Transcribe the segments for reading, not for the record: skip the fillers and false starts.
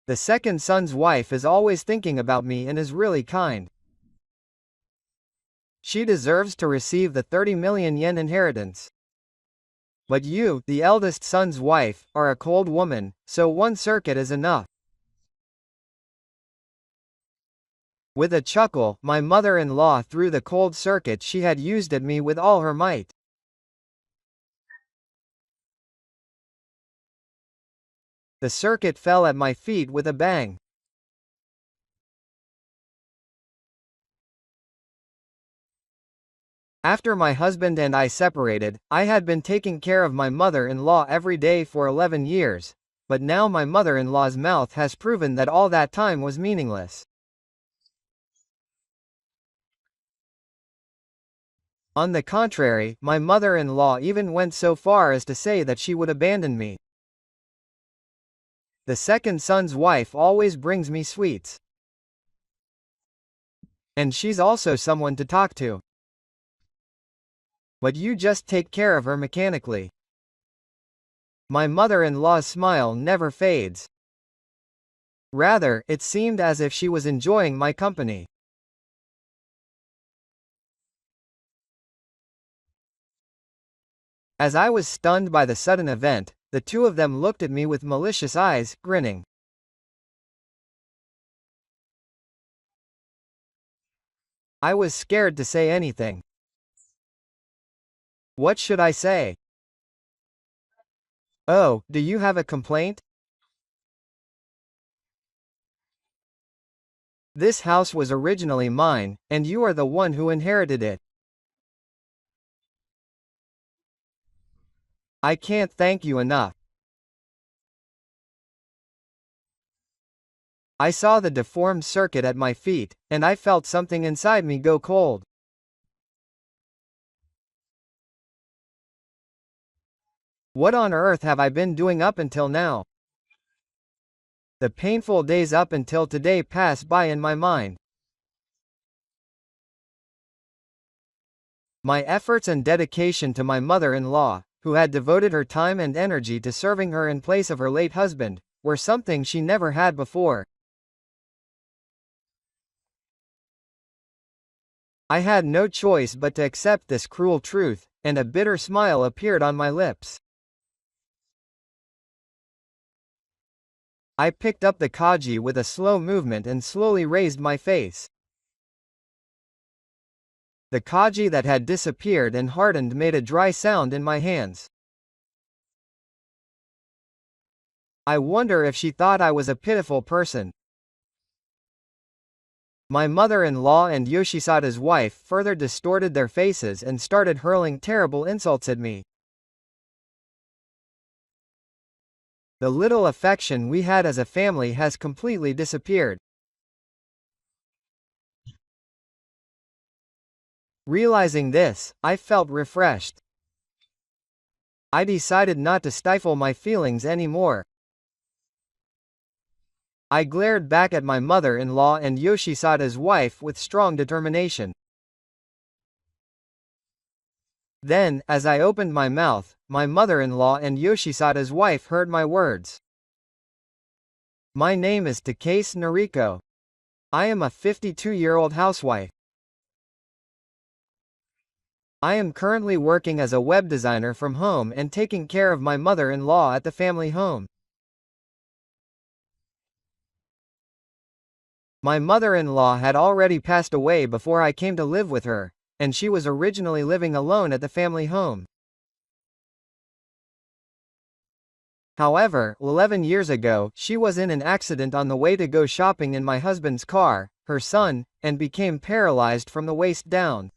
The second son's wife is always thinking about me and is really kind. She deserves to receive the 30 million yen inheritance. But you, the eldest son's wife, are a cold woman, so one circuit is enough. With a chuckle, my mother-in-law threw the cold circuit she had used at me with all her might. The circuit fell at my feet with a bang. After my husband and I separated, I had been taking care of my mother-in-law every day for 11 years, but now my mother-in-law's mouth has proven that all that time was meaningless. On the contrary, my mother-in-law even went so far as to say that she would abandon me. The second son's wife always brings me sweets. And she's also someone to talk to. But you just take care of her mechanically. My mother-in-law's smile never fades. Rather, it seemed as if she was enjoying my company. As I was stunned by the sudden event, the two of them looked at me with malicious eyes, grinning. I was scared to say anything. What should I say? Oh, do you have a complaint? This house was originally mine, and you are the one who inherited it. I can't thank you enough. I saw the deformed circuit at my feet, and I felt something inside me go cold. What on earth have I been doing up until now? The painful days up until today pass by in my mind. My efforts and dedication to my mother-in-law, who had devoted her time and energy to serving her in place of her late husband, were something she never had before. I had no choice but to accept this cruel truth, and a bitter smile appeared on my lips. I picked up the kaji with a slow movement and slowly raised my face. The kaji that had disappeared and hardened made a dry sound in my hands. I wonder if she thought I was a pitiful person. My mother-in-law and Yoshisada's wife further distorted their faces and started hurling terrible insults at me. The little affection we had as a family has completely disappeared. Realizing this, I felt refreshed. I decided not to stifle my feelings anymore. I glared back at my mother-in-law and Yoshisada's wife with strong determination. Then, as I opened my mouth, my mother-in-law and Yoshisada's wife heard my words. My name is Takase Noriko. I am a 52-year-old housewife. I am currently working as a web designer from home and taking care of my mother-in-law at the family home. My mother-in-law had already passed away before I came to live with her, and she was originally living alone at the family home. However, 11 years ago, she was in an accident on the way to go shopping in my husband's car, her son, and became paralyzed from the waist down.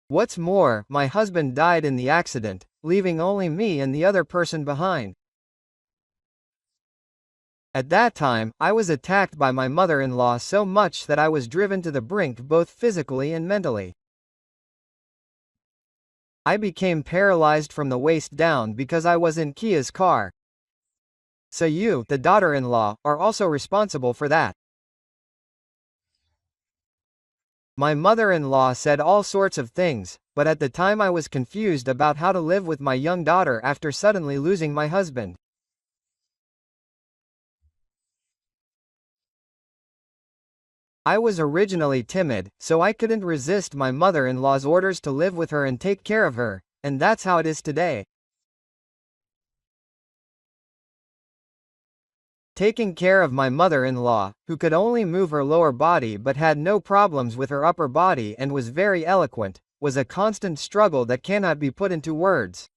What's more, my husband died in the accident, leaving only me and the other person behind. At that time, I was attacked by my mother-in-law so much that I was driven to the brink both physically and mentally. I became paralyzed from the waist down because I was in Kia's car. So you, the daughter-in-law, are also responsible for that. My mother-in-law said all sorts of things, but at the time I was confused about how to live with my young daughter after suddenly losing my husband. I was originally timid, so I couldn't resist my mother-in-law's orders to live with her and take care of her, and that's how it is today. Taking care of my mother-in-law, who could only move her lower body but had no problems with her upper body and was very eloquent, was a constant struggle that cannot be put into words.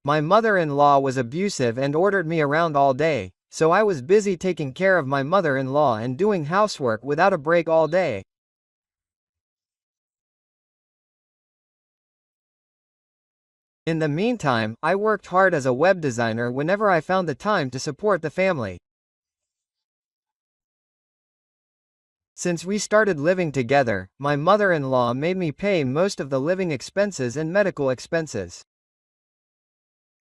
My mother-in-law was abusive and ordered me around all day, so I was busy taking care of my mother-in-law and doing housework without a break all day. In the meantime, I worked hard as a web designer whenever I found the time to support the family. Since we started living together, my mother-in-law made me pay most of the living expenses and medical expenses.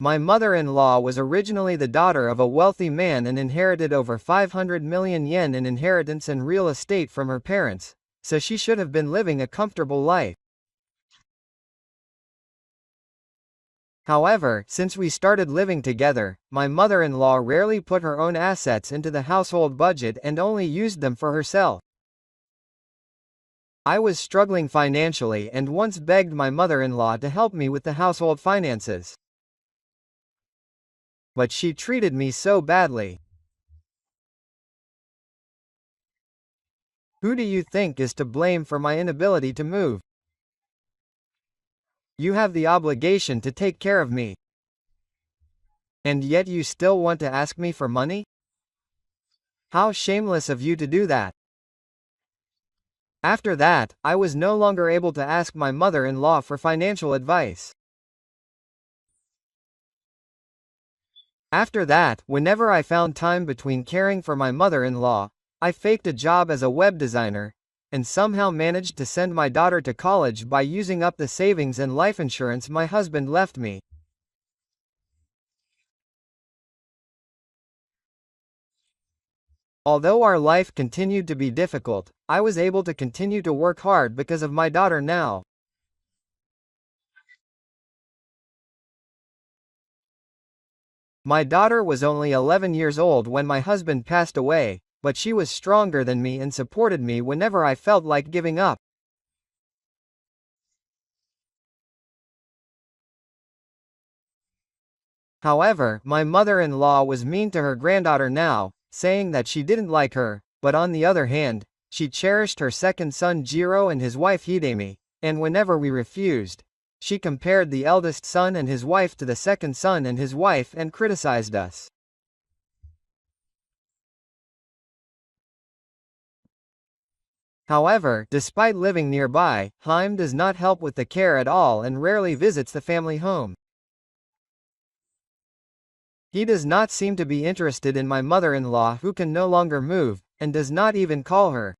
My mother-in-law was originally the daughter of a wealthy man and inherited over 500 million yen in inheritance and real estate from her parents, so she should have been living a comfortable life. However, since we started living together, my mother-in-law rarely put her own assets into the household budget and only used them for herself. I was struggling financially and once begged my mother-in-law to help me with the household finances. But she treated me so badly. Who do you think is to blame for my inability to move? You have the obligation to take care of me. And yet you still want to ask me for money? How shameless of you to do that. After that, I was no longer able to ask my mother-in-law for financial advice. After that, whenever I found time between caring for my mother-in-law, I faked a job as a web designer, and somehow managed to send my daughter to college by using up the savings and life insurance my husband left me. Although our life continued to be difficult, I was able to continue to work hard because of my daughter now. My daughter was only 11 years old when my husband passed away, but she was stronger than me and supported me whenever I felt like giving up. However, my mother-in-law was mean to her granddaughter now, saying that she didn't like her, but on the other hand, she cherished her second son Jiro and his wife Hidemi, and whenever we refused, she compared the eldest son and his wife to the second son and his wife and criticized us. However, despite living nearby, Haim does not help with the care at all and rarely visits the family home. He does not seem to be interested in my mother-in-law who can no longer move, and does not even call her.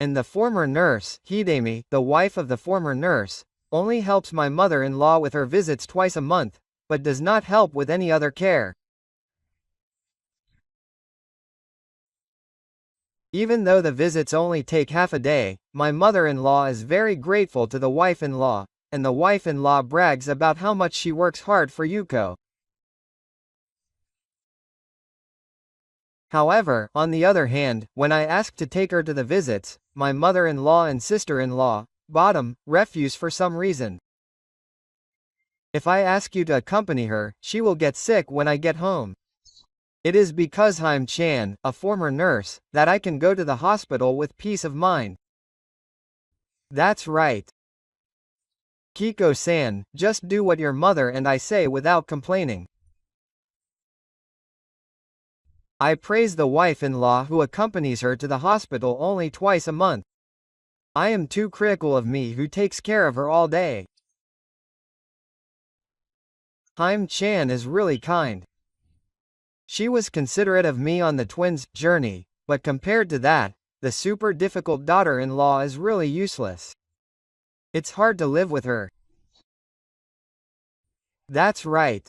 And the former nurse, Hidemi, the wife of the former nurse, only helps my mother-in-law with her visits twice a month, but does not help with any other care. Even though the visits only take half a day, my mother-in-law is very grateful to the wife-in-law, and the wife-in-law brags about how much she works hard for Yuko. However, on the other hand, when I ask to take her to the visits, my mother-in-law and sister-in-law, bottom, refuse for some reason. If I ask you to accompany her, she will get sick when I get home. It is because Haim-chan, a former nurse, that I can go to the hospital with peace of mind. That's right. Kiko-san, just do what your mother and I say without complaining. I praise the wife-in-law who accompanies her to the hospital only twice a month. I am too critical of me who takes care of her all day. Haim-chan is really kind. She was considerate of me on the twins' journey, but compared to that, the super difficult daughter-in-law is really useless. It's hard to live with her. That's right.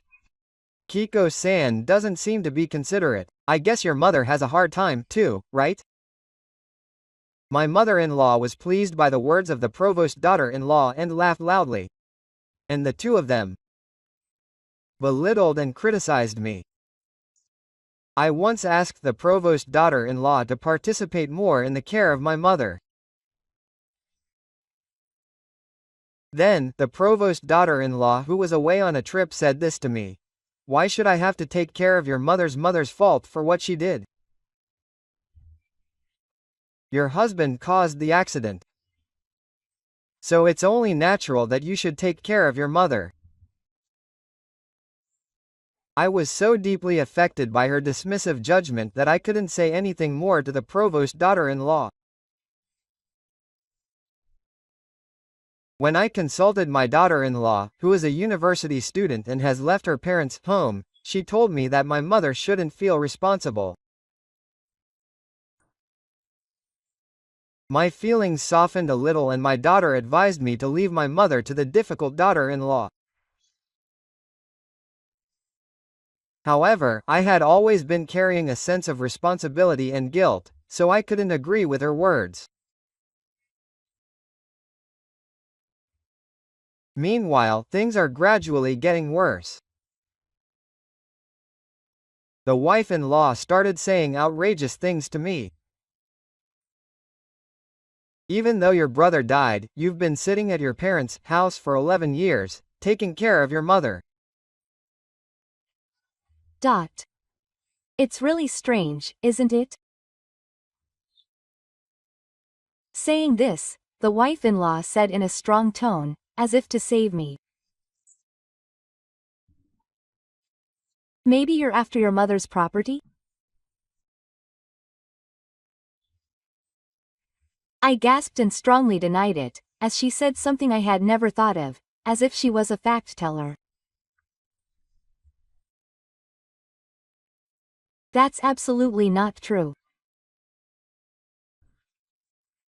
Kiko-san doesn't seem to be considerate. I guess your mother has a hard time, too, right? My mother-in-law was pleased by the words of the provost daughter-in-law and laughed loudly. And the two of them belittled and criticized me. I once asked the provost daughter-in-law to participate more in the care of my mother. Then, the provost daughter-in-law who was away on a trip said this to me. Why should I have to take care of your mother's fault for what she did? Your husband caused the accident. So it's only natural that you should take care of your mother. I was so deeply affected by her dismissive judgment that I couldn't say anything more to the provost daughter-in-law. When I consulted my daughter-in-law, who is a university student and has left her parents' home, she told me that my mother shouldn't feel responsible. My feelings softened a little and my daughter advised me to leave my mother to the difficult daughter-in-law. However, I had always been carrying a sense of responsibility and guilt, so I couldn't agree with her words. Meanwhile, things are gradually getting worse. The wife-in-law started saying outrageous things to me. Even though your brother died, you've been sitting at your parents' house for 11 years, taking care of your mother. It's really strange, isn't it? Saying this, the wife-in-law said in a strong tone, as if to save me. Maybe you're after your mother's property? I gasped and strongly denied it, as she said something I had never thought of, as if she was a fact-teller. That's absolutely not true.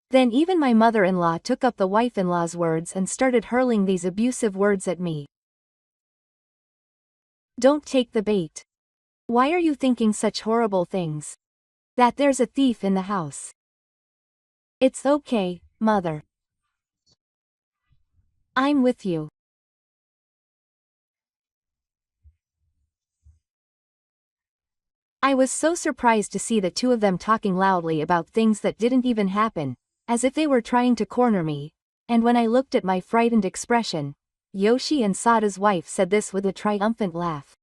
Then even my mother-in-law took up the wife-in-law's words and started hurling these abusive words at me. Don't take the bait. Why are you thinking such horrible things? That there's a thief in the house. It's okay, mother. I'm with you. I was so surprised to see the two of them talking loudly about things that didn't even happen, as if they were trying to corner me, and when I looked at my frightened expression, Yoshi and Sada's wife said this with a triumphant laugh.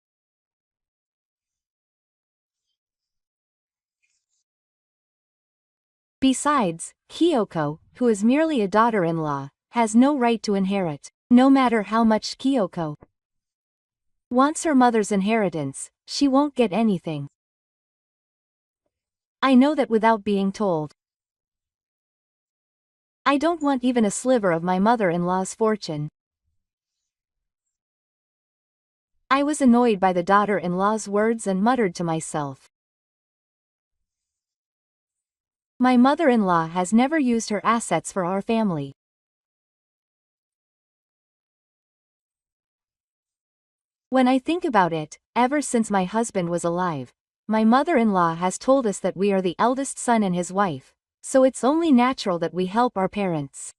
Besides, Kyoko, who is merely a daughter-in-law, has no right to inherit, no matter how much Kyoko wants her mother's inheritance, she won't get anything. I know that without being told. I don't want even a sliver of my mother-in-law's fortune. I was annoyed by the daughter-in-law's words and muttered to myself. My mother-in-law has never used her assets for our family. When I think about it, ever since my husband was alive, my mother-in-law has told us that we are the eldest son and his wife, so it's only natural that we help our parents.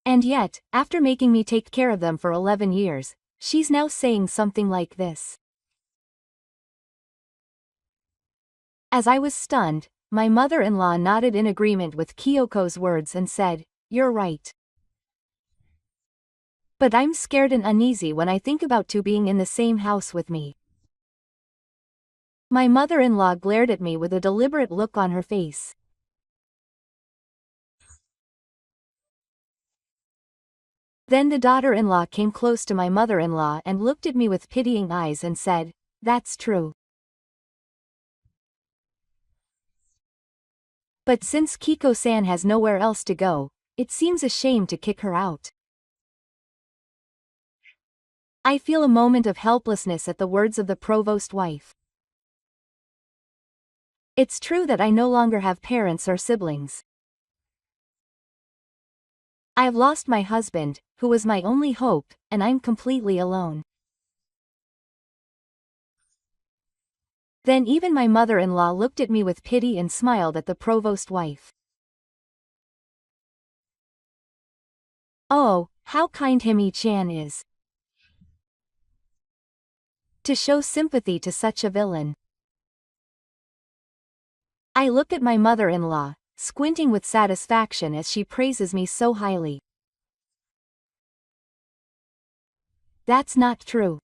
And yet, after making me take care of them for 11 years, she's now saying something like this. As I was stunned, my mother-in-law nodded in agreement with Kyoko's words and said, "You're right. But I'm scared and uneasy when I think about two being in the same house with me." My mother-in-law glared at me with a deliberate look on her face. Then the daughter-in-law came close to my mother-in-law and looked at me with pitying eyes and said, "That's true. But since Kiko-san has nowhere else to go, it seems a shame to kick her out." I feel a moment of helplessness at the words of the provost wife. It's true that I no longer have parents or siblings. I've lost my husband, who was my only hope, and I'm completely alone. Then even my mother-in-law looked at me with pity and smiled at the provost wife. Oh, how kind Himi-chan is. To show sympathy to such a villain. I look at my mother-in-law, squinting with satisfaction as she praises me so highly. That's not true.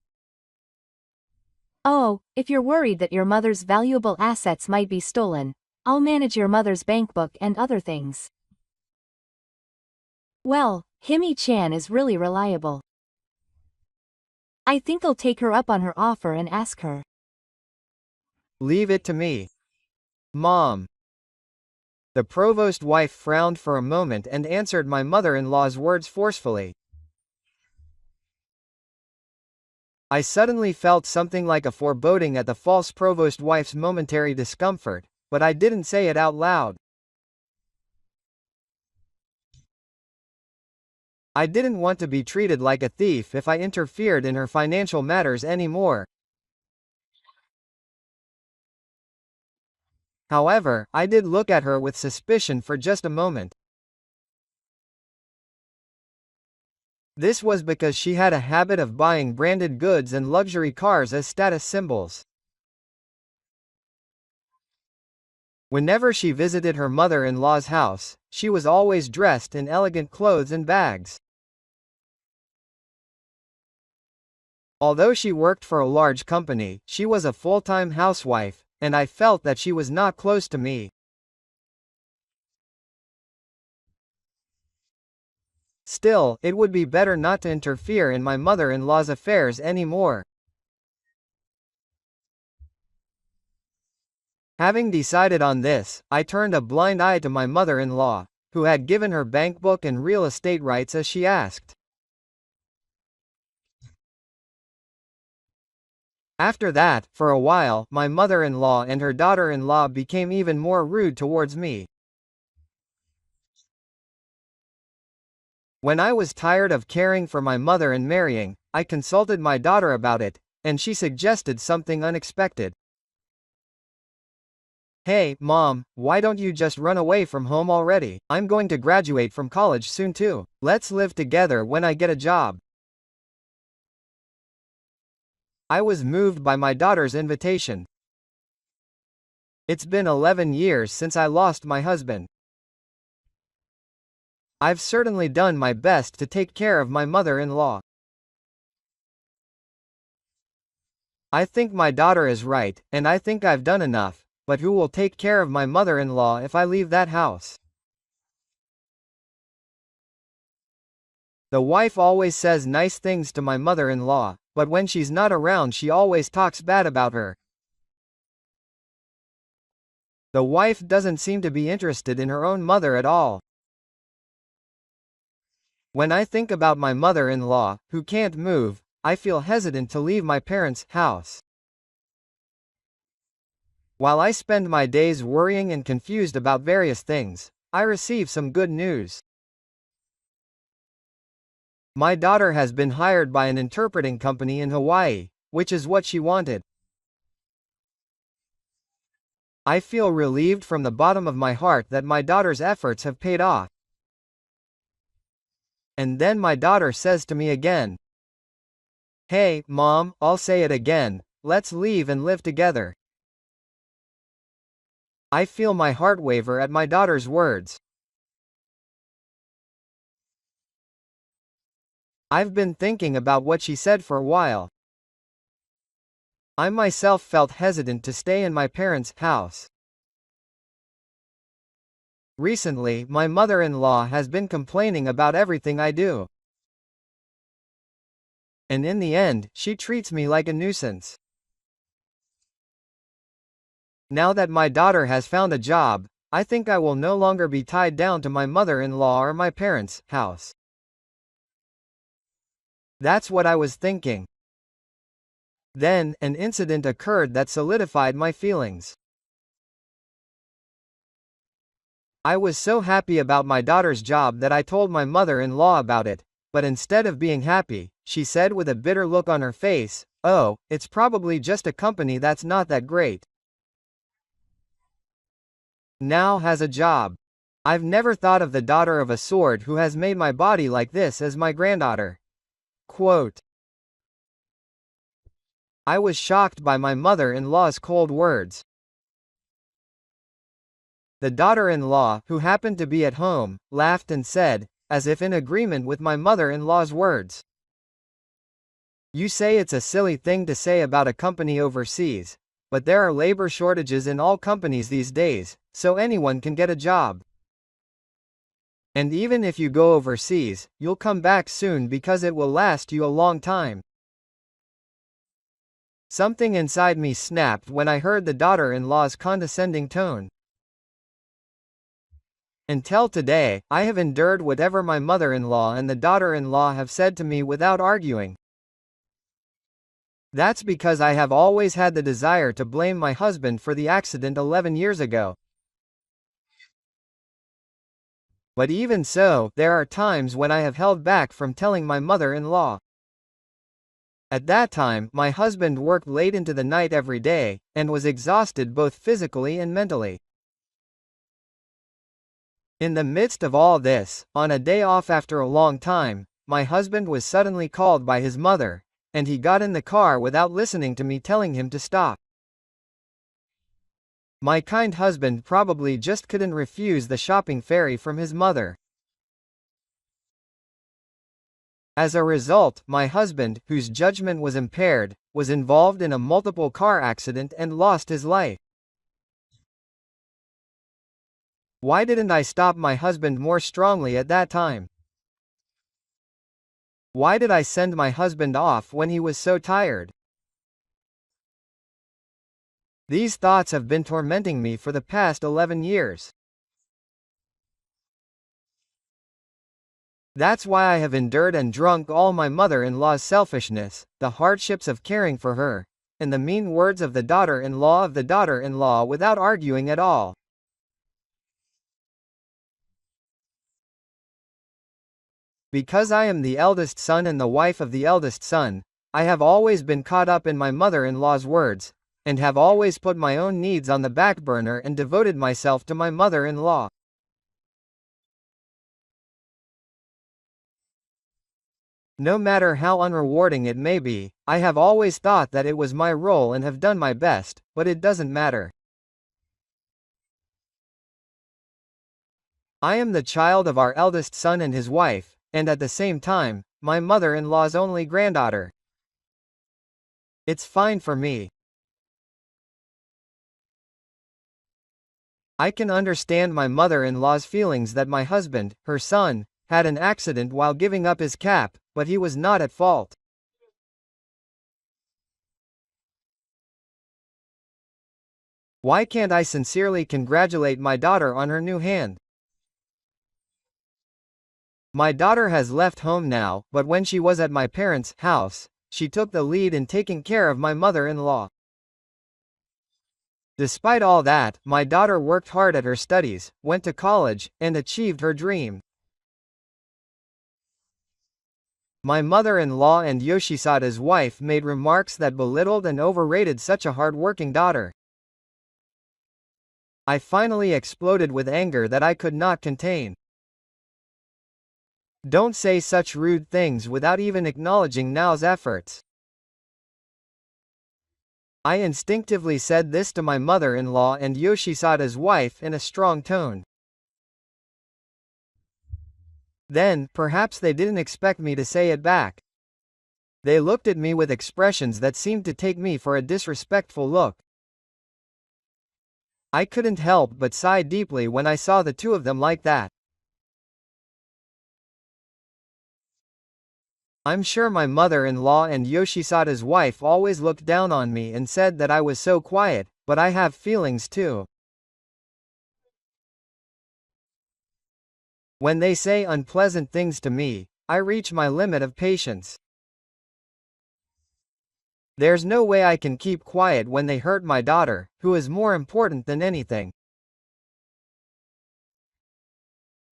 Oh, if you're worried that your mother's valuable assets might be stolen, I'll manage your mother's bankbook and other things. Well, Himi-chan is really reliable. I think I'll take her up on her offer and ask her. Leave it to me. Mom. The provost wife frowned for a moment and answered my mother-in-law's words forcefully. I suddenly felt something like a foreboding at the false provost wife's momentary discomfort, but I didn't say it out loud. I didn't want to be treated like a thief if I interfered in her financial matters anymore. However, I did look at her with suspicion for just a moment. This was because she had a habit of buying branded goods and luxury cars as status symbols. Whenever she visited her mother-in-law's house, she was always dressed in elegant clothes and bags. Although she worked for a large company, she was a full-time housewife, and I felt that she was not close to me. Still, it would be better not to interfere in my mother-in-law's affairs anymore. Having decided on this, I turned a blind eye to my mother-in-law, who had given her bankbook and real estate rights as she asked. After that, for a while, my mother-in-law and her daughter-in-law became even more rude towards me. When I was tired of caring for my mother and marrying, I consulted my daughter about it, and she suggested something unexpected. Hey, Mom, why don't you just run away from home already? I'm going to graduate from college soon too. Let's live together when I get a job. I was moved by my daughter's invitation. It's been 11 years since I lost my husband. I've certainly done my best to take care of my mother-in-law. I think my daughter is right, and I think I've done enough, but who will take care of my mother-in-law if I leave that house? The wife always says nice things to my mother-in-law, but when she's not around she always talks bad about her. The wife doesn't seem to be interested in her own mother at all. When I think about my mother-in-law, who can't move, I feel hesitant to leave my parents' house. While I spend my days worrying and confused about various things, I receive some good news. My daughter has been hired by an interpreting company in Hawaii, which is what she wanted. I feel relieved from the bottom of my heart that my daughter's efforts have paid off. And then my daughter says to me again, "Hey, Mom, I'll say it again, let's leave and live together." I feel my heart waver at my daughter's words. I've been thinking about what she said for a while. I myself felt hesitant to stay in my parents' house. Recently, my mother-in-law has been complaining about everything I do. And in the end, she treats me like a nuisance. Now that my daughter has found a job, I think I will no longer be tied down to my mother-in-law or my parents' house. That's what I was thinking. Then, an incident occurred that solidified my feelings. I was so happy about my daughter's job that I told my mother-in-law about it, but instead of being happy, she said with a bitter look on her face, "Oh, it's probably just a company that's not that great. Now has a job. I've never thought of the daughter of a sword who has made my body like this as my granddaughter. Quote, I was shocked by my mother-in-law's cold words. The daughter-in-law, who happened to be at home, laughed and said, as if in agreement with my mother-in-law's words, You say it's a silly thing to say about a company overseas, but there are labor shortages in all companies these days, so anyone can get a job. And even if you go overseas, you'll come back soon because it will last you a long time. Something inside me snapped when I heard the daughter-in-law's condescending tone. Until today, I have endured whatever my mother-in-law and the daughter-in-law have said to me without arguing. That's because I have always had the desire to blame my husband for the accident 11 years ago. But even so, there are times when I have held back from telling my mother-in-law. At that time, my husband worked late into the night every day, and was exhausted both physically and mentally. In the midst of all this, on a day off after a long time, my husband was suddenly called by his mother, and he got in the car without listening to me telling him to stop. My kind husband probably just couldn't refuse the shopping ferry from his mother. As a result, my husband, whose judgment was impaired, was involved in a multiple car accident and lost his life. Why didn't I stop my husband more strongly at that time? Why did I send my husband off when he was so tired? These thoughts have been tormenting me for the past 11 years. That's why I have endured and drunk all my mother-in-law's selfishness, the hardships of caring for her, and the mean words of the daughter-in-law without arguing at all. Because I am the eldest son and the wife of the eldest son, I have always been caught up in my mother-in-law's words, and have always put my own needs on the back burner and devoted myself to my mother-in-law. No matter how unrewarding it may be, I have always thought that it was my role and have done my best, but it doesn't matter. I am the child of our eldest son and his wife, and at the same time, my mother-in-law's only granddaughter. It's fine for me. I can understand my mother-in-law's feelings that my husband, her son, had an accident while giving up his cap, but he was not at fault. Why can't I sincerely congratulate my daughter on her new hand? My daughter has left home now, but when she was at my parents' house, she took the lead in taking care of my mother-in-law. Despite all that, my daughter worked hard at her studies, went to college, and achieved her dream. My mother-in-law and Yoshisada's wife made remarks that belittled and overrated such a hard-working daughter. I finally exploded with anger that I could not contain. Don't say such rude things without even acknowledging Nao's efforts. I instinctively said this to my mother-in-law and Yoshisada's wife in a strong tone. Then, perhaps they didn't expect me to say it back. They looked at me with expressions that seemed to take me for a disrespectful look. I couldn't help but sigh deeply when I saw the two of them like that. I'm sure my mother-in-law and Yoshisada's wife always looked down on me and said that I was so quiet, but I have feelings too. When they say unpleasant things to me, I reach my limit of patience. There's no way I can keep quiet when they hurt my daughter, who is more important than anything.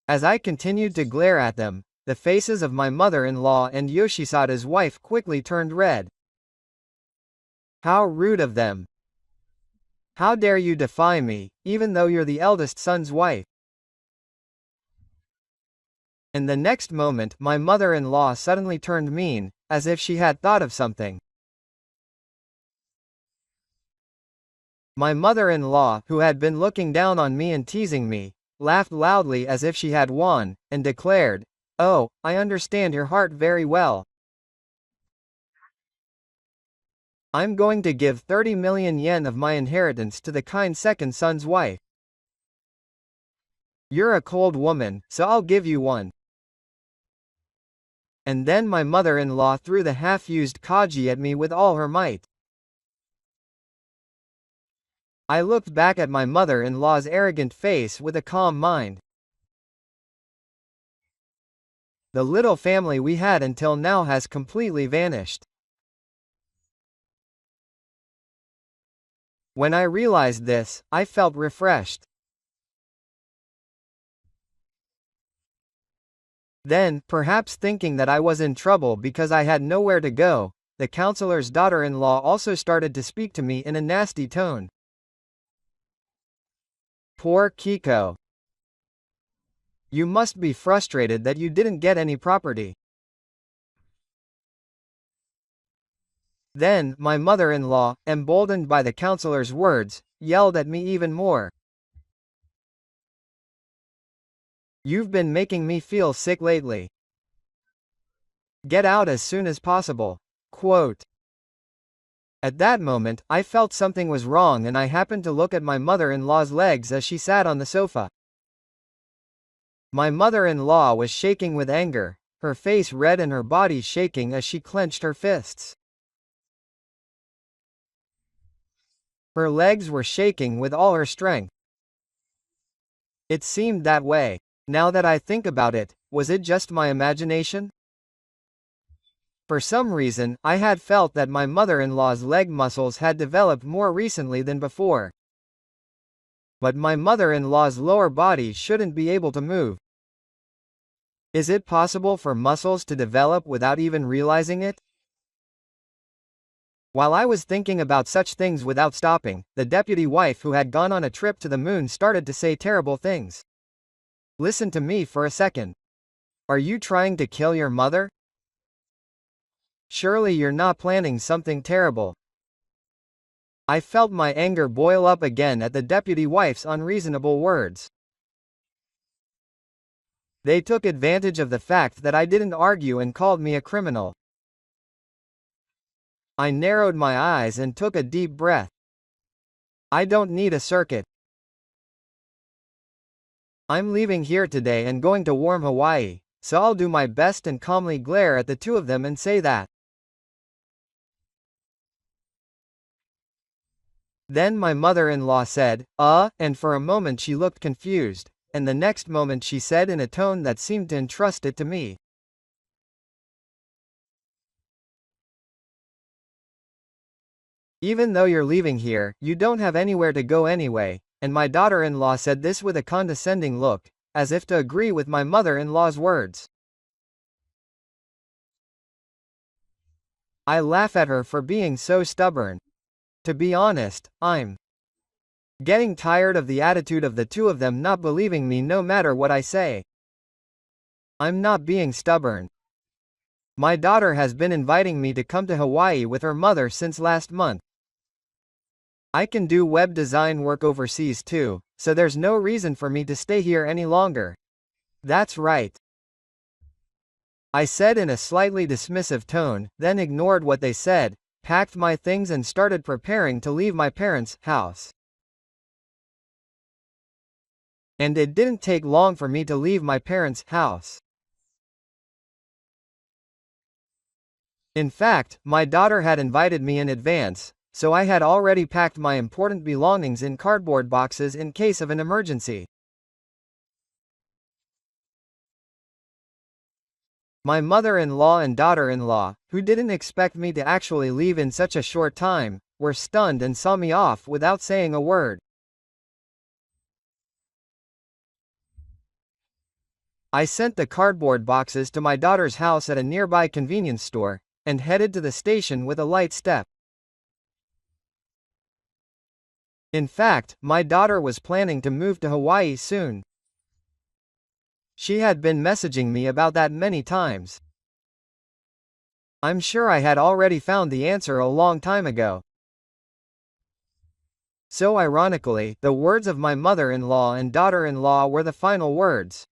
As I continued to glare at them, the faces of my mother-in-law and Yoshisada's wife quickly turned red. How rude of them! How dare you defy me, even though you're the eldest son's wife? and the next moment my mother-in-law suddenly turned mean, as if she had thought of something. My mother-in-law, who had been looking down on me and teasing me, laughed loudly as if she had won, and declared, "Oh, I understand your heart very well. I'm going to give 30 million yen of my inheritance to the kind second son's wife. You're a cold woman, so I'll give you one." And then my mother-in-law threw the half-used kaji at me with all her might. I looked back at my mother-in-law's arrogant face with a calm mind. The little family we had until now has completely vanished. When I realized this, I felt refreshed. Then, perhaps thinking that I was in trouble because I had nowhere to go, the counselor's daughter-in-law also started to speak to me in a nasty tone. Poor Kiko. You must be frustrated that you didn't get any property. Then, my mother-in-law, emboldened by the counselor's words, yelled at me even more. You've been making me feel sick lately. Get out as soon as possible. Quote. At that moment, I felt something was wrong and I happened to look at my mother-in-law's legs as she sat on the sofa. My mother-in-law was shaking with anger, her face red and her body shaking as she clenched her fists. Her legs were shaking with all her strength. It seemed that way. Now that I think about it, was it just my imagination? For some reason, I had felt that my mother-in-law's leg muscles had developed more recently than before. But my mother-in-law's lower body shouldn't be able to move. Is it possible for muscles to develop without even realizing it? While I was thinking about such things without stopping, the deputy wife who had gone on a trip to the moon started to say terrible things. Listen to me for a second. Are you trying to kill your mother? Surely you're not planning something terrible. I felt my anger boil up again at the deputy wife's unreasonable words. They took advantage of the fact that I didn't argue and called me a criminal. I narrowed my eyes and took a deep breath. I don't need a circuit. I'm leaving here today and going to warm Hawaii, so I'll do my best and calmly glare at the two of them and say that. Then my mother-in-law said, and for a moment she looked confused, and the next moment she said in a tone that seemed to entrust it to me. Even though you're leaving here, you don't have anywhere to go anyway, and my daughter-in-law said this with a condescending look, as if to agree with my mother-in-law's words. I laugh at her for being so stubborn. To be honest, I'm getting tired of the attitude of the two of them not believing me no matter what I say. I'm not being stubborn. My daughter has been inviting me to come to Hawaii with her mother since last month. I can do web design work overseas too, so there's no reason for me to stay here any longer. That's right. I said in a slightly dismissive tone, then ignored what they said, packed my things and started preparing to leave my parents' house. And it didn't take long for me to leave my parents' house. In fact, my daughter had invited me in advance, so I had already packed my important belongings in cardboard boxes in case of an emergency. My mother-in-law and daughter-in-law, who didn't expect me to actually leave in such a short time, were stunned and saw me off without saying a word. I sent the cardboard boxes to my daughter's house at a nearby convenience store, and headed to the station with a light step. In fact, my daughter was planning to move to Hawaii soon. She had been messaging me about that many times. I'm sure I had already found the answer a long time ago. So ironically, the words of my mother-in-law and daughter-in-law were the final words.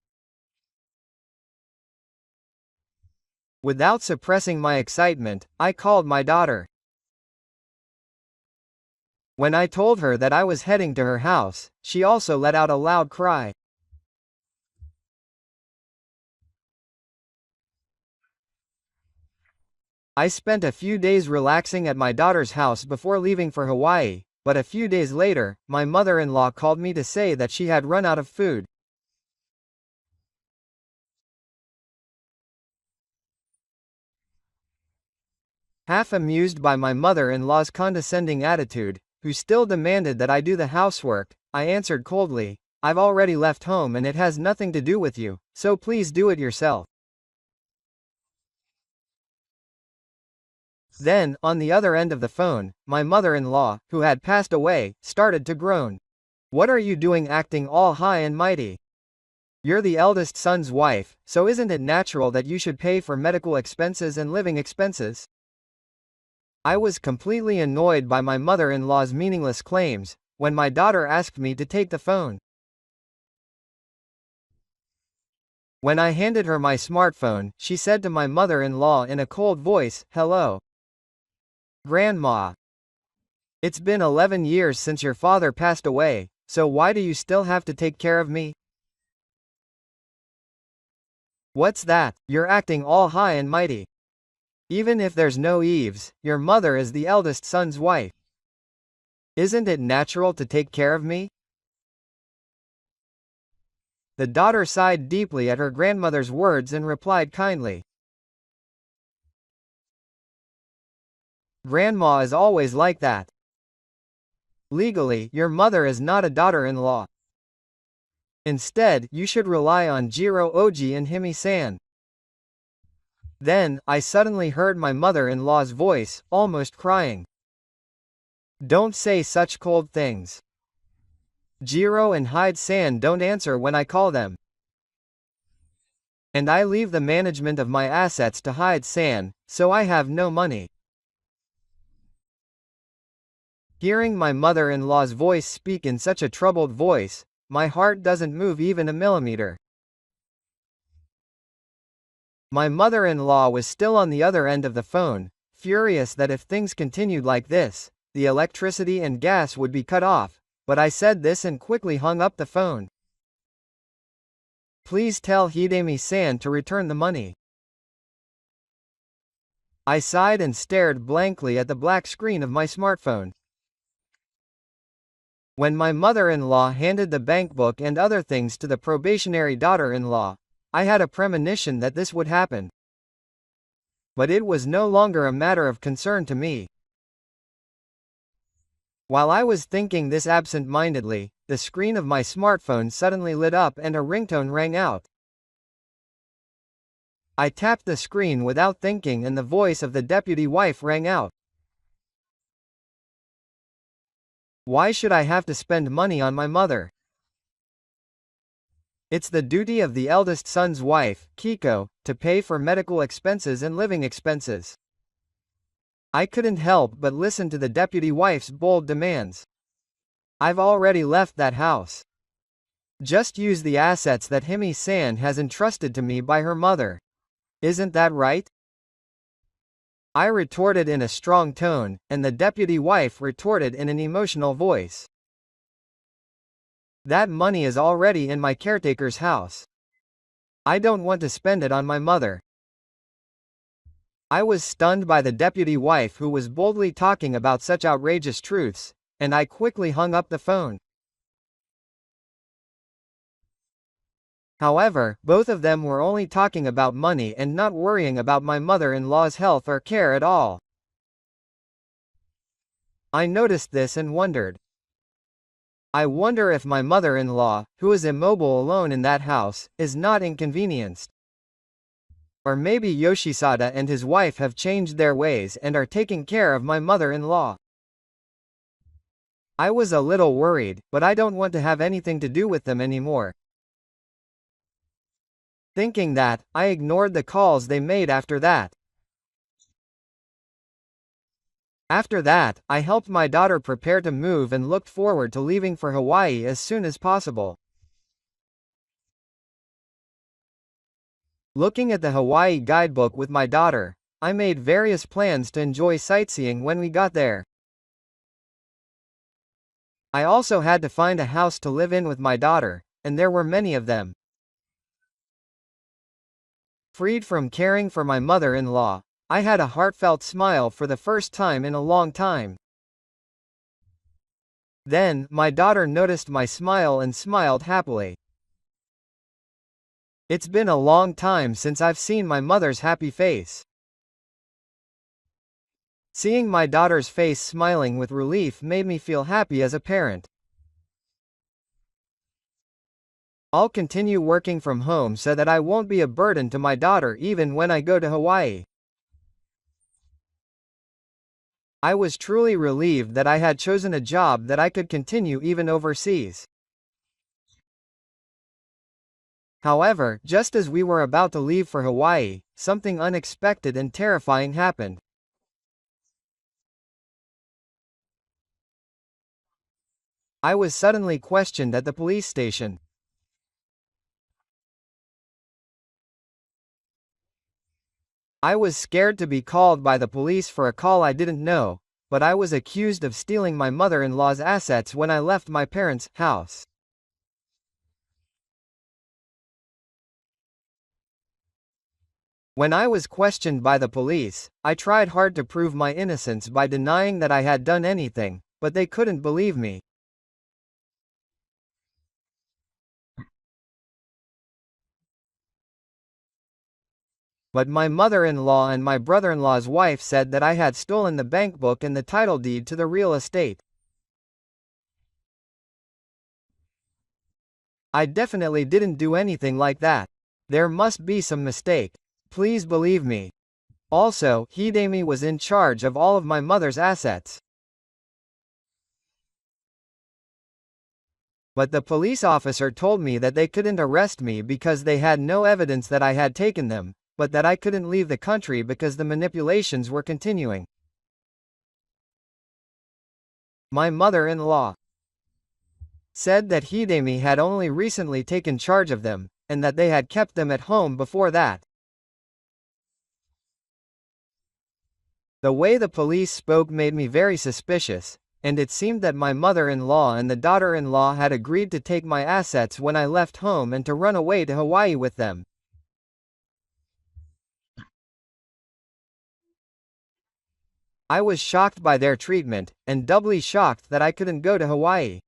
Without suppressing my excitement, I called my daughter. When I told her that I was heading to her house, she also let out a loud cry. I spent a few days relaxing at my daughter's house before leaving for Hawaii, but a few days later, my mother-in-law called me to say that she had run out of food. Half amused by my mother-in-law's condescending attitude, who still demanded that I do the housework, I answered coldly, "I've already left home and it has nothing to do with you, so please do it yourself." Then, on the other end of the phone, my mother-in-law, who had passed away, started to groan. "What are you doing acting all high and mighty? You're the eldest son's wife, so isn't it natural that you should pay for medical expenses and living expenses?" I was completely annoyed by my mother-in-law's meaningless claims, when my daughter asked me to take the phone. When I handed her my smartphone, she said to my mother-in-law in a cold voice, "Hello, Grandma. It's been 11 years since your father passed away, so why do you still have to take care of me?" "What's that? You're acting all high and mighty. Even if there's no Eves, your mother is the eldest son's wife. Isn't it natural to take care of me?" The daughter sighed deeply at her grandmother's words and replied kindly, "Grandma is always like that. Legally, your mother is not a daughter-in-law. Instead, you should rely on Jiro Oji and Himi-san." Then, I suddenly heard my mother-in-law's voice, almost crying. "Don't say such cold things. Jiro and Hyde-san don't answer when I call them. And I leave the management of my assets to Hyde-san, so I have no money." Hearing my mother-in-law's voice speak in such a troubled voice, my heart doesn't move even a millimeter. My mother-in-law was still on the other end of the phone, furious that if things continued like this, the electricity and gas would be cut off, but I said this and quickly hung up the phone. "Please tell Hidemi-san to return the money." I sighed and stared blankly at the black screen of my smartphone. When my mother-in-law handed the bank book and other things to the probationary daughter-in-law, I had a premonition that this would happen. But it was no longer a matter of concern to me. While I was thinking this absent-mindedly, the screen of my smartphone suddenly lit up and a ringtone rang out. I tapped the screen without thinking and the voice of the deputy wife rang out. "Why should I have to spend money on my mother? It's the duty of the eldest son's wife, Kiko, to pay for medical expenses and living expenses." I couldn't help but listen to the deputy wife's bold demands. "I've already left that house. Just use the assets that Himi-san has entrusted to me by her mother. Isn't that right?" I retorted in a strong tone, and the deputy wife retorted in an emotional voice. "That money is already in my caretaker's house. I don't want to spend it on my mother." I was stunned by the deputy wife who was boldly talking about such outrageous truths, and I quickly hung up the phone. However, both of them were only talking about money and not worrying about my mother-in-law's health or care at all. I noticed this and wondered. I wonder if my mother-in-law, who is immobile alone in that house, is not inconvenienced. Or maybe Yoshisada and his wife have changed their ways and are taking care of my mother-in-law. I was a little worried, but I don't want to have anything to do with them anymore. Thinking that, I ignored the calls they made after that. After that, I helped my daughter prepare to move and looked forward to leaving for Hawaii as soon as possible. Looking at the Hawaii guidebook with my daughter, I made various plans to enjoy sightseeing when we got there. I also had to find a house to live in with my daughter, and there were many of them. Freed from caring for my mother-in-law, I had a heartfelt smile for the first time in a long time. Then, my daughter noticed my smile and smiled happily. It's been a long time since I've seen my mother's happy face. Seeing my daughter's face smiling with relief made me feel happy as a parent. I'll continue working from home so that I won't be a burden to my daughter even when I go to Hawaii. I was truly relieved that I had chosen a job that I could continue even overseas. However, just as we were about to leave for Hawaii, something unexpected and terrifying happened. I was suddenly questioned at the police station. I was scared to be called by the police for a call I didn't know, but I was accused of stealing my mother-in-law's assets when I left my parents' house. When I was questioned by the police, I tried hard to prove my innocence by denying that I had done anything, but they couldn't believe me. But my mother-in-law and my brother-in-law's wife said that I had stolen the bank book and the title deed to the real estate. I definitely didn't do anything like that. There must be some mistake. Please believe me. Also, Hidemi was in charge of all of my mother's assets. But the police officer told me that they couldn't arrest me because they had no evidence that I had taken them, but that I couldn't leave the country because the manipulations were continuing. My mother-in-law said that Hidemi had only recently taken charge of them, and that they had kept them at home before that. The way the police spoke made me very suspicious, and it seemed that my mother-in-law and the daughter-in-law had agreed to take my assets when I left home and to run away to Hawaii with them. I was shocked by their treatment, and doubly shocked that I couldn't go to Hawaii.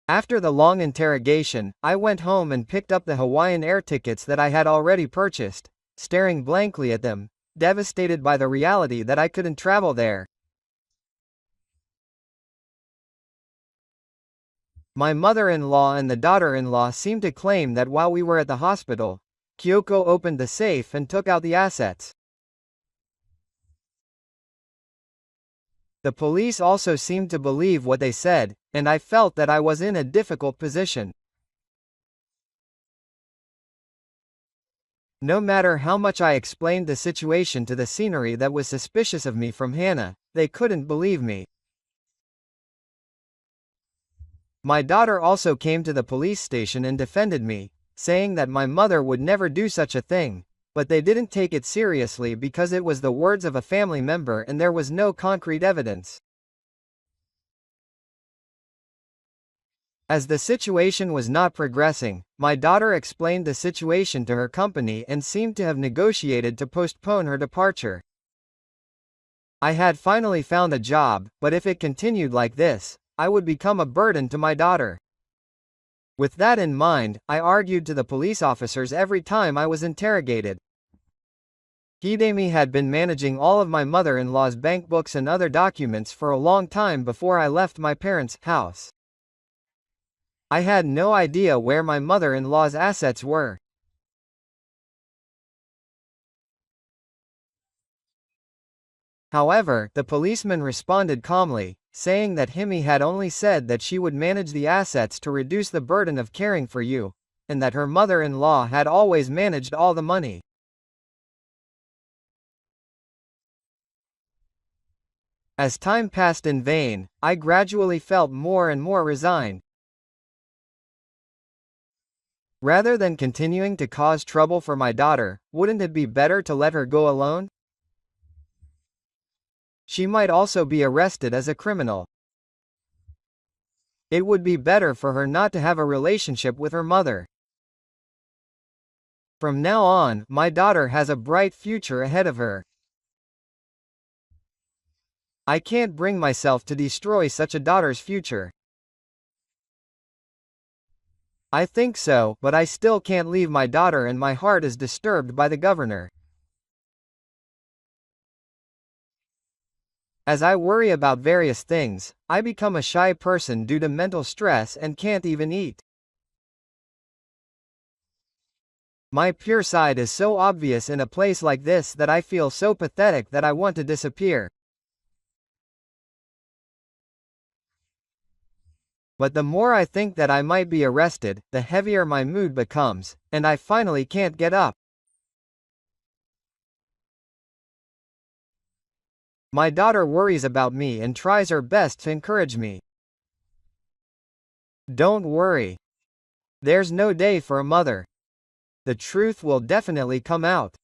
After the long interrogation, I went home and picked up the Hawaiian air tickets that I had already purchased, staring blankly at them, devastated by the reality that I couldn't travel there. My mother-in-law and the daughter-in-law seemed to claim that while we were at the hospital, Kyoko opened the safe and took out the assets. The police also seemed to believe what they said, and I felt that I was in a difficult position. No matter how much I explained the situation to the scenery that was suspicious of me from Hannah, they couldn't believe me. My daughter also came to the police station and defended me, saying that my mother would never do such a thing, but they didn't take it seriously because it was the words of a family member and there was no concrete evidence. As the situation was not progressing, my daughter explained the situation to her company and seemed to have negotiated to postpone her departure. I had finally found a job, but if it continued like this, I would become a burden to my daughter. With that in mind, I argued to the police officers every time I was interrogated. Hidemi had been managing all of my mother-in-law's bank books and other documents for a long time before I left my parents' house. I had no idea where my mother-in-law's assets were. However, the policeman responded calmly, saying that Himi had only said that she would manage the assets to reduce the burden of caring for you, and that her mother-in-law had always managed all the money. As time passed in vain, I gradually felt more and more resigned. Rather than continuing to cause trouble for my daughter, wouldn't it be better to let her go alone? She might also be arrested as a criminal. It would be better for her not to have a relationship with her mother. From now on, my daughter has a bright future ahead of her. I can't bring myself to destroy such a daughter's future. I think so, but I still can't leave my daughter and my heart is disturbed by the governor. As I worry about various things, I become a shy person due to mental stress and can't even eat. My pure side is so obvious in a place like this that I feel so pathetic that I want to disappear. But the more I think that I might be arrested, the heavier my mood becomes, and I finally can't get up. My daughter worries about me and tries her best to encourage me. Don't worry. There's no day for a mother. The truth will definitely come out.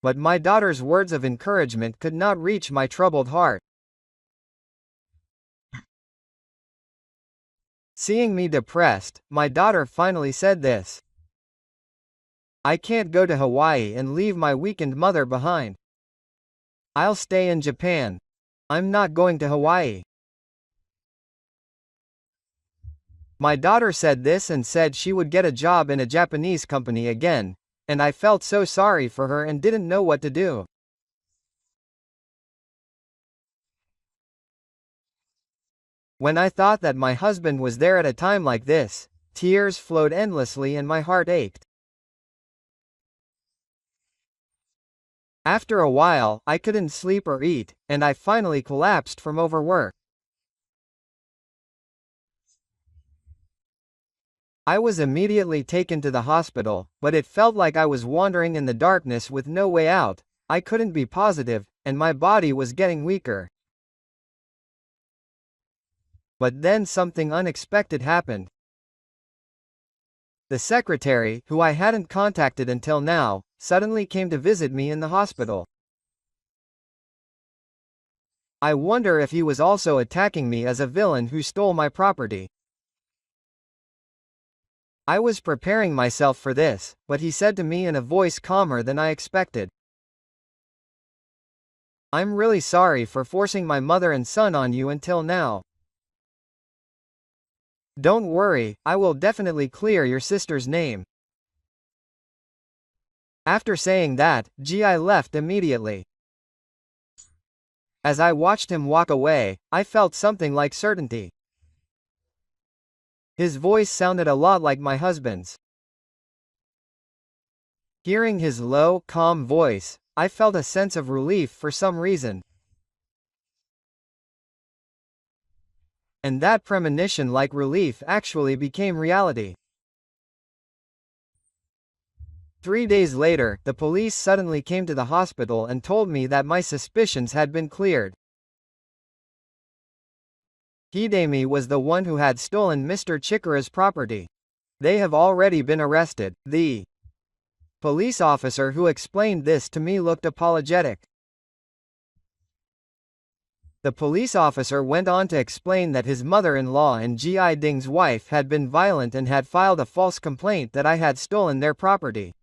But my daughter's words of encouragement could not reach my troubled heart. Seeing me depressed, my daughter finally said this. I can't go to Hawaii and leave my weakened mother behind. I'll stay in Japan. I'm not going to Hawaii. My daughter said this and said she would get a job in a Japanese company again, and I felt so sorry for her and didn't know what to do. When I thought that my husband was there at a time like this, tears flowed endlessly and my heart ached. After a while, I couldn't sleep or eat, and I finally collapsed from overwork. I was immediately taken to the hospital, but it felt like I was wandering in the darkness with no way out. I couldn't be positive, and my body was getting weaker. But then something unexpected happened. The secretary, who I hadn't contacted until now, suddenly came to visit me in the hospital. I wonder if he was also attacking me as a villain who stole my property. I was preparing myself for this, but he said to me in a voice calmer than I expected. I'm really sorry for forcing my mother and son on you until now. Don't worry, I will definitely clear your sister's name. After saying that, Gi left immediately. As I watched him walk away, I felt something like certainty. His voice sounded a lot like my husband's. Hearing his low, calm voice, I felt a sense of relief for some reason. And that premonition-like relief actually became reality. 3 days later, the police suddenly came to the hospital and told me that my suspicions had been cleared. Hidemi was the one who had stolen Mr. Chikura's property. They have already been arrested. The police officer who explained this to me looked apologetic. The police officer went on to explain that his mother-in-law and Ji Ding's wife had been violent and had filed a false complaint that I had stolen their property.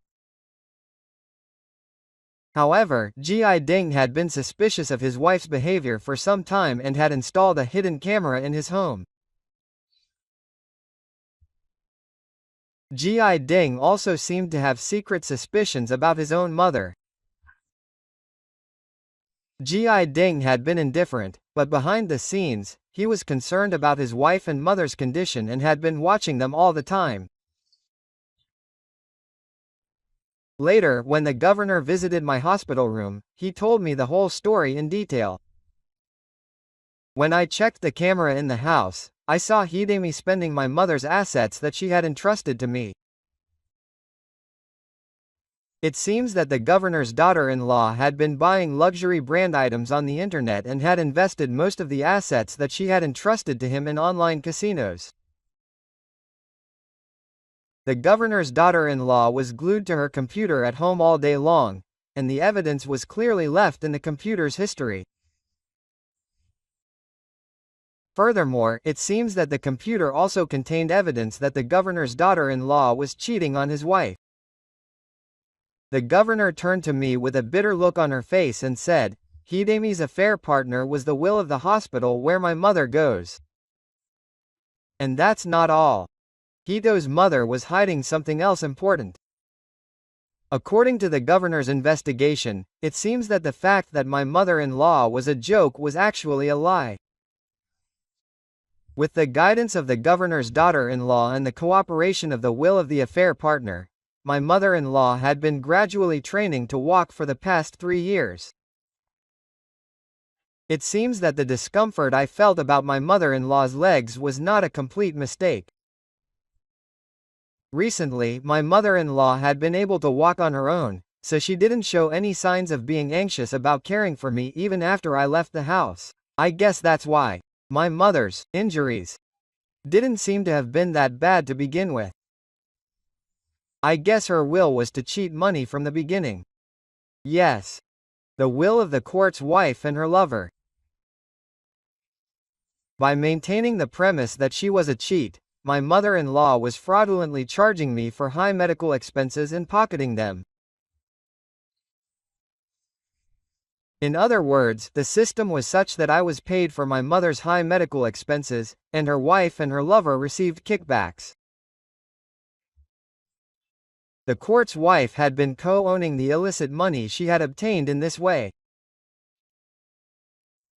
However, Ji Ding had been suspicious of his wife's behavior for some time and had installed a hidden camera in his home. Ji Ding also seemed to have secret suspicions about his own mother. Ji Ding had been indifferent, but behind the scenes, he was concerned about his wife and mother's condition and had been watching them all the time. Later, when the governor visited my hospital room, he told me the whole story in detail. When I checked the camera in the house, I saw Hidemi spending my mother's assets that she had entrusted to me. It seems that the governor's daughter-in-law had been buying luxury brand items on the internet and had invested most of the assets that she had entrusted to him in online casinos. The governor's daughter-in-law was glued to her computer at home all day long, and the evidence was clearly left in the computer's history. Furthermore, it seems that the computer also contained evidence that the governor's daughter-in-law was cheating on his wife. The governor turned to me with a bitter look on her face and said, "Hidemi's affair partner was the will of the hospital where my mother goes. And that's not all. Hito's mother was hiding something else important." According to the governor's investigation, it seems that the fact that my mother-in-law was a joke was actually a lie. With the guidance of the governor's daughter-in-law and the cooperation of the will of the affair partner, my mother-in-law had been gradually training to walk for the past 3 years. It seems that the discomfort I felt about my mother-in-law's legs was not a complete mistake. Recently, my mother-in-law had been able to walk on her own, so she didn't show any signs of being anxious about caring for me even after I left the house. I guess that's why my mother's injuries didn't seem to have been that bad to begin with. I guess her will was to cheat money from the beginning. Yes. The will of the court's wife and her lover. By maintaining the premise that she was a cheat, my mother-in-law was fraudulently charging me for high medical expenses and pocketing them. In other words, the system was such that I was paid for my mother's high medical expenses, and her wife and her lover received kickbacks. The court's wife had been co-owning the illicit money she had obtained in this way.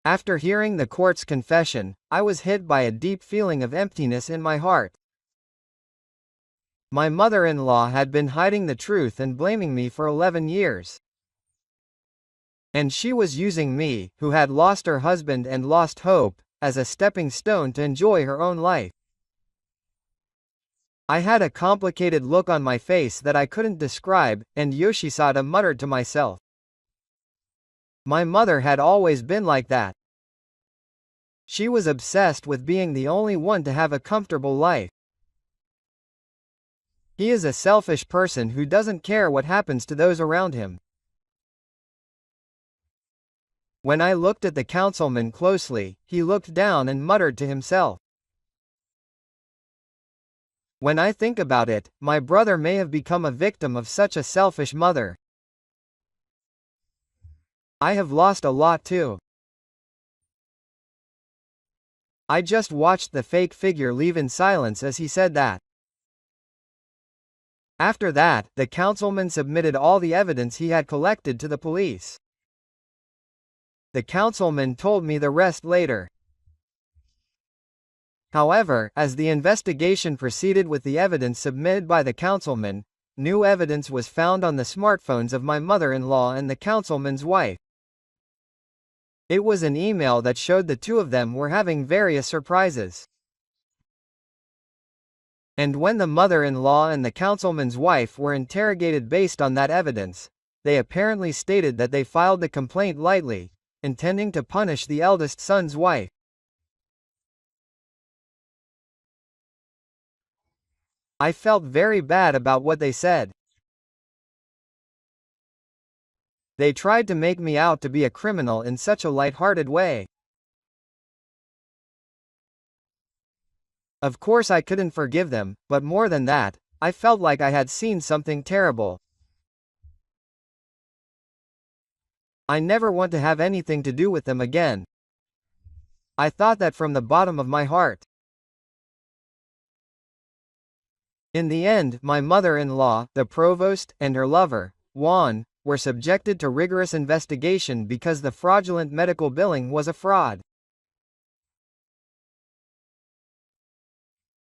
After hearing the court's confession, I was hit by a deep feeling of emptiness in my heart. My mother-in-law had been hiding the truth and blaming me for 11 years. And she was using me, who had lost her husband and lost hope, as a stepping stone to enjoy her own life. I had a complicated look on my face that I couldn't describe, and Yoshisada muttered to myself. My mother had always been like that. She was obsessed with being the only one to have a comfortable life. He is a selfish person who doesn't care what happens to those around him. When I looked at the councilman closely, he looked down and muttered to himself. When I think about it, my brother may have become a victim of such a selfish mother. I have lost a lot too. I just watched the fake figure leave in silence as he said that. After that, the councilman submitted all the evidence he had collected to the police. The councilman told me the rest later. However, as the investigation proceeded with the evidence submitted by the councilman, new evidence was found on the smartphones of my mother-in-law and the councilman's wife. It was an email that showed the two of them were having various surprises. And when the mother-in-law and the councilman's wife were interrogated based on that evidence, they apparently stated that they filed the complaint lightly, intending to punish the eldest son's wife. I felt very bad about what they said. They tried to make me out to be a criminal in such a light-hearted way. Of course I couldn't forgive them, but more than that, I felt like I had seen something terrible. I never want to have anything to do with them again. I thought that from the bottom of my heart. In the end, my mother-in-law, the provost, and her lover, Juan, were subjected to rigorous investigation because the fraudulent medical billing was a fraud.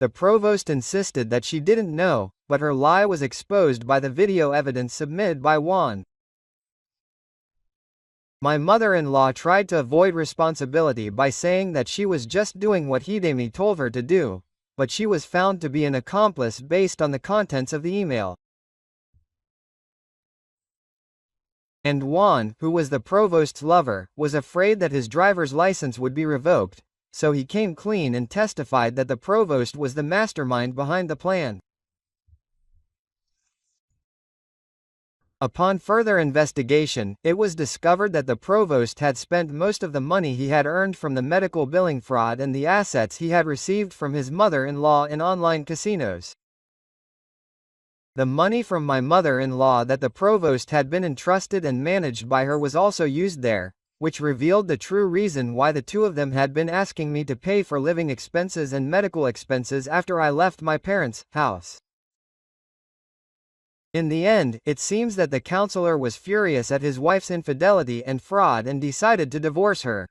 The provost insisted that she didn't know, but her lie was exposed by the video evidence submitted by Juan. My mother-in-law tried to avoid responsibility by saying that she was just doing what Hidemi told her to do, but she was found to be an accomplice based on the contents of the email. And Juan, who was the provost's lover, was afraid that his driver's license would be revoked, so he came clean and testified that the provost was the mastermind behind the plan. Upon further investigation, it was discovered that the provost had spent most of the money he had earned from the medical billing fraud and the assets he had received from his mother-in-law in online casinos. The money from my mother-in-law that the provost had been entrusted and managed by her was also used there, which revealed the true reason why the two of them had been asking me to pay for living expenses and medical expenses after I left my parents' house. In the end, it seems that the counselor was furious at his wife's infidelity and fraud and decided to divorce her.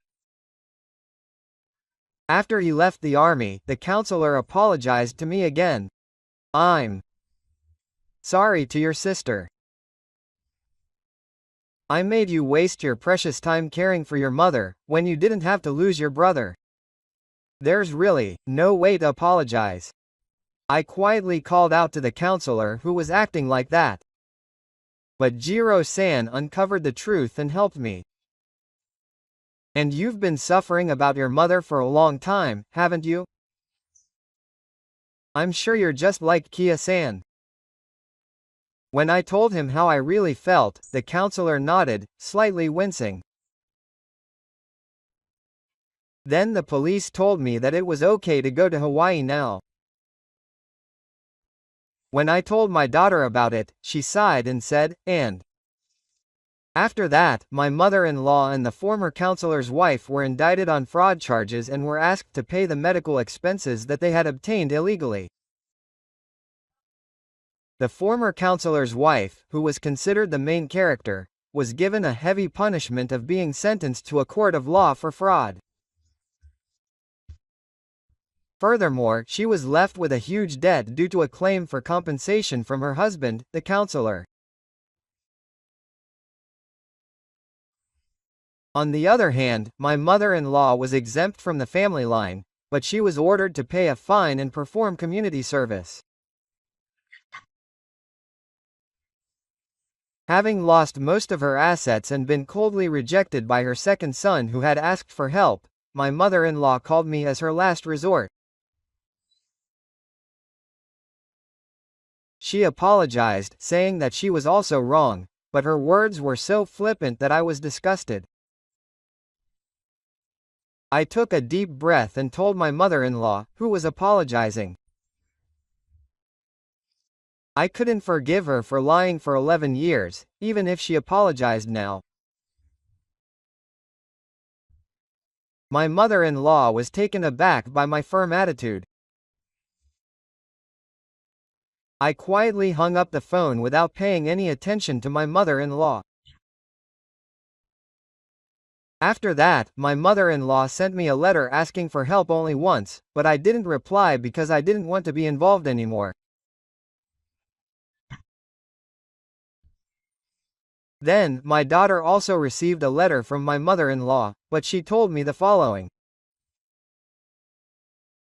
After he left the army, the counselor apologized to me again. I'm sorry to your sister. I made you waste your precious time caring for your mother, when you didn't have to lose your brother. There's really no way to apologize. I quietly called out to the counselor who was acting like that. But Jiro-san uncovered the truth and helped me. And you've been suffering about your mother for a long time, haven't you? I'm sure you're just like Kia-san. When I told him how I really felt, the counselor nodded, slightly wincing. Then the police told me that it was okay to go to Hawaii now. When I told my daughter about it, she sighed and said, "And." After that, my mother-in-law and the former counselor's wife were indicted on fraud charges and were asked to pay the medical expenses that they had obtained illegally. The former counselor's wife, who was considered the main character, was given a heavy punishment of being sentenced to a court of law for fraud. Furthermore, she was left with a huge debt due to a claim for compensation from her husband, the counselor. On the other hand, my mother-in-law was exempt from the family line, but she was ordered to pay a fine and perform community service. Having lost most of her assets and been coldly rejected by her second son who had asked for help, my mother-in-law called me as her last resort. She apologized, saying that she was also wrong, but her words were so flippant that I was disgusted. I took a deep breath and told my mother-in-law, who was apologizing. I couldn't forgive her for lying for 11 years, even if she apologized now. My mother-in-law was taken aback by my firm attitude. I quietly hung up the phone without paying any attention to my mother-in-law. After that, my mother-in-law sent me a letter asking for help only once, but I didn't reply because I didn't want to be involved anymore. Then, my daughter also received a letter from my mother-in-law, but she told me the following.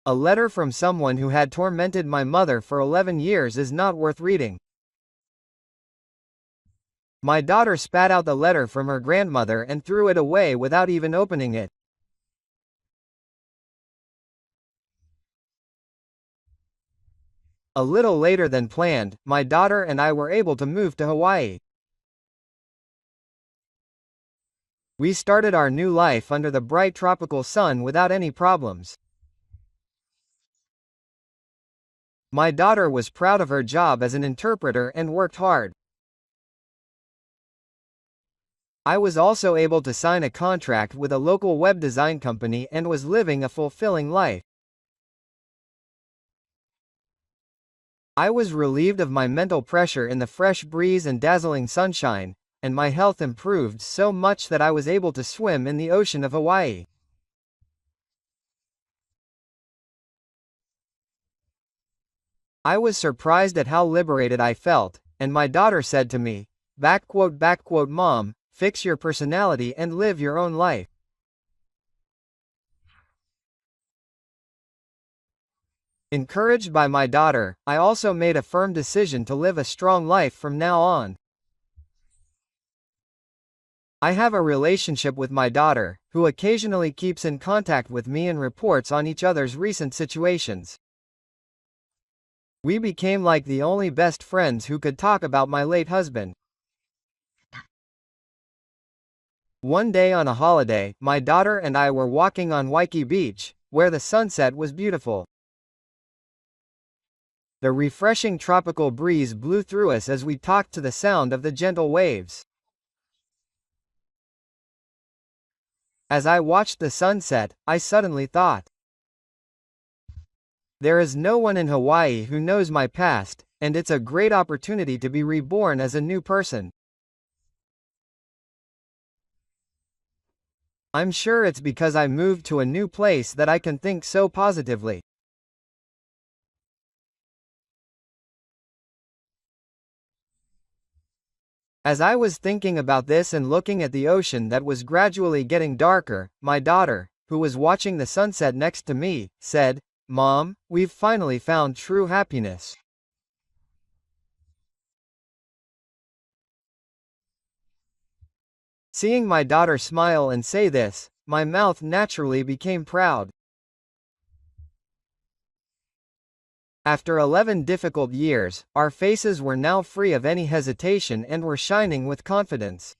A letter from someone who had tormented my mother for 11 years is not worth reading. My daughter spat out the letter from her grandmother and threw it away without even opening it. A little later than planned, my daughter and I were able to move to Hawaii. We started our new life under the bright tropical sun without any problems. My daughter was proud of her job as an interpreter and worked hard. I was also able to sign a contract with a local web design company and was living a fulfilling life. I was relieved of my mental pressure in the fresh breeze and dazzling sunshine, and my health improved so much that I was able to swim in the ocean of Hawaii. I was surprised at how liberated I felt, and my daughter said to me, "Mom, fix your personality and live your own life." Encouraged by my daughter, I also made a firm decision to live a strong life from now on. I have a relationship with my daughter, who occasionally keeps in contact with me and reports on each other's recent situations. We became like the only best friends who could talk about my late husband. One day on a holiday, my daughter and I were walking on Waikiki Beach, where the sunset was beautiful. The refreshing tropical breeze blew through us as we talked to the sound of the gentle waves. As I watched the sunset, I suddenly thought, there is no one in Hawaii who knows my past, and it's a great opportunity to be reborn as a new person. I'm sure it's because I moved to a new place that I can think so positively. As I was thinking about this and looking at the ocean that was gradually getting darker, my daughter, who was watching the sunset next to me, said, "Mom, we've finally found true happiness." Seeing my daughter smile and say this, my mouth naturally became proud. After 11 difficult years, our faces were now free of any hesitation and were shining with confidence.